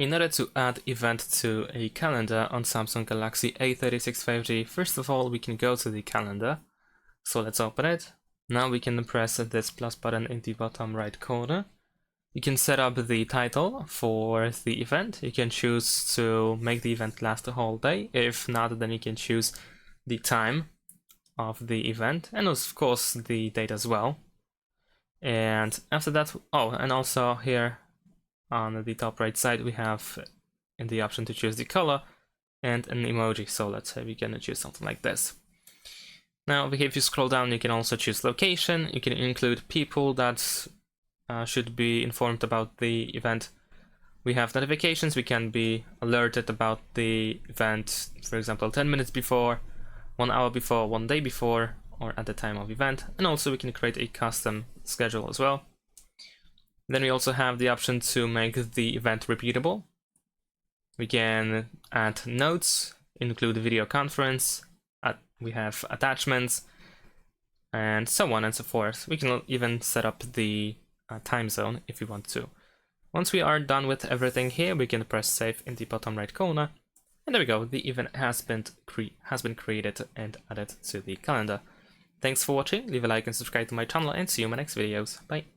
In order to add event to a calendar on Samsung Galaxy A36 5G, first of all we can go to the calendar. So let's open it. Now we can press this plus button in the bottom right corner. You can set up the title for the event. You can choose to make the event last the whole day. If not, then you can choose the time of the event and of course the date as well. And after that, and also here on the top right side we have in the option to choose the color and an emoji. So let's say we can choose something like this. Now if you scroll down, you can also choose location. You can include people that should be informed about the event. We have notifications. We can be alerted about the event, for example 10 minutes before, 1 hour before, 1 day before, or at the time of event. And also we can create a custom schedule as well. Then we also have the option to make the event repeatable. We can add notes, include video conference, we have attachments, and so on and so forth. We can even set up the time zone if we want to. Once we are done with everything here, we can press save in the bottom right corner. And there we go, the event has been created and added to the calendar. Thanks for watching, leave a like and subscribe to my channel, and see you in my next videos. Bye!